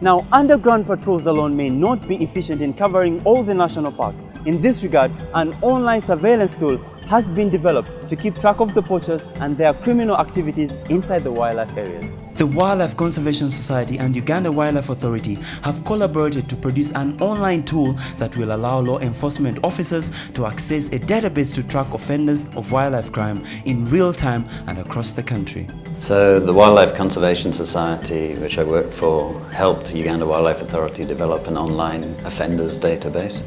Now, underground patrols alone may not be efficient in covering all the national park. In this regard, an online surveillance tool has been developed to keep track of the poachers and their criminal activities inside the wildlife areas. The Wildlife Conservation Society and Uganda Wildlife Authority have collaborated to produce an online tool that will allow law enforcement officers to access a database to track offenders of wildlife crime in real time and across the country. So the Wildlife Conservation Society, which I work for, helped Uganda Wildlife Authority develop an online offenders database,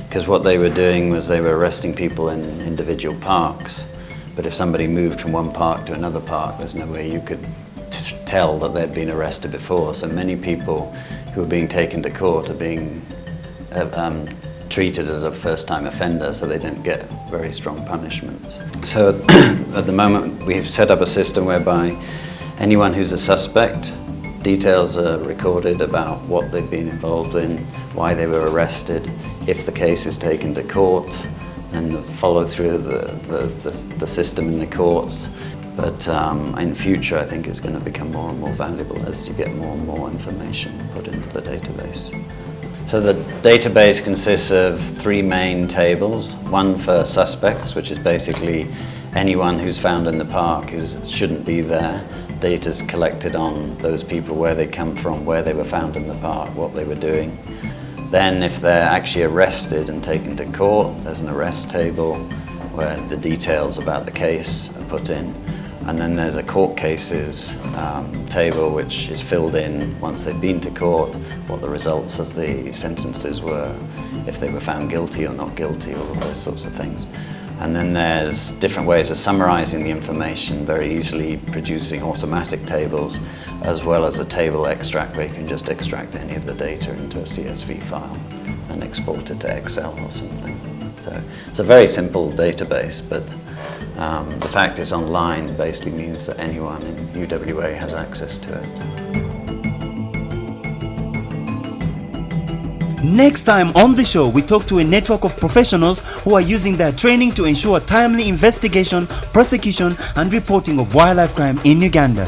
because what they were doing was they were arresting people in individual parks, but if somebody moved from one park to another park, there's no way you could tell that they'd been arrested before. So many people who are being taken to court are being treated as a first-time offender, so they don't get very strong punishments. So at the moment we've set up a system whereby anyone who's a suspect, details are recorded about what they've been involved in, why they were arrested, if the case is taken to court, and follow through the system in the courts. But in future, I think it's going to become more and more valuable as you get more and more information put into the database. So the database consists of 3 main tables. One for suspects, which is basically anyone who's found in the park who shouldn't be there. Data's collected on those people, where they come from, where they were found in the park, what they were doing. Then if they're actually arrested and taken to court, there's an arrest table where the details about the case are put in. And then there's a court cases table which is filled in once they've been to court, what the results of the sentences were, if they were found guilty or not guilty, all of those sorts of things. And then there's different ways of summarizing the information, very easily producing automatic tables, as well as a table extract where you can just extract any of the data into a CSV file and export it to Excel or something. So it's a very simple database, but the fact it's online basically means that anyone in UWA has access to it. Next time on the show, we talk to a network of professionals who are using their training to ensure timely investigation, prosecution and reporting of wildlife crime in Uganda.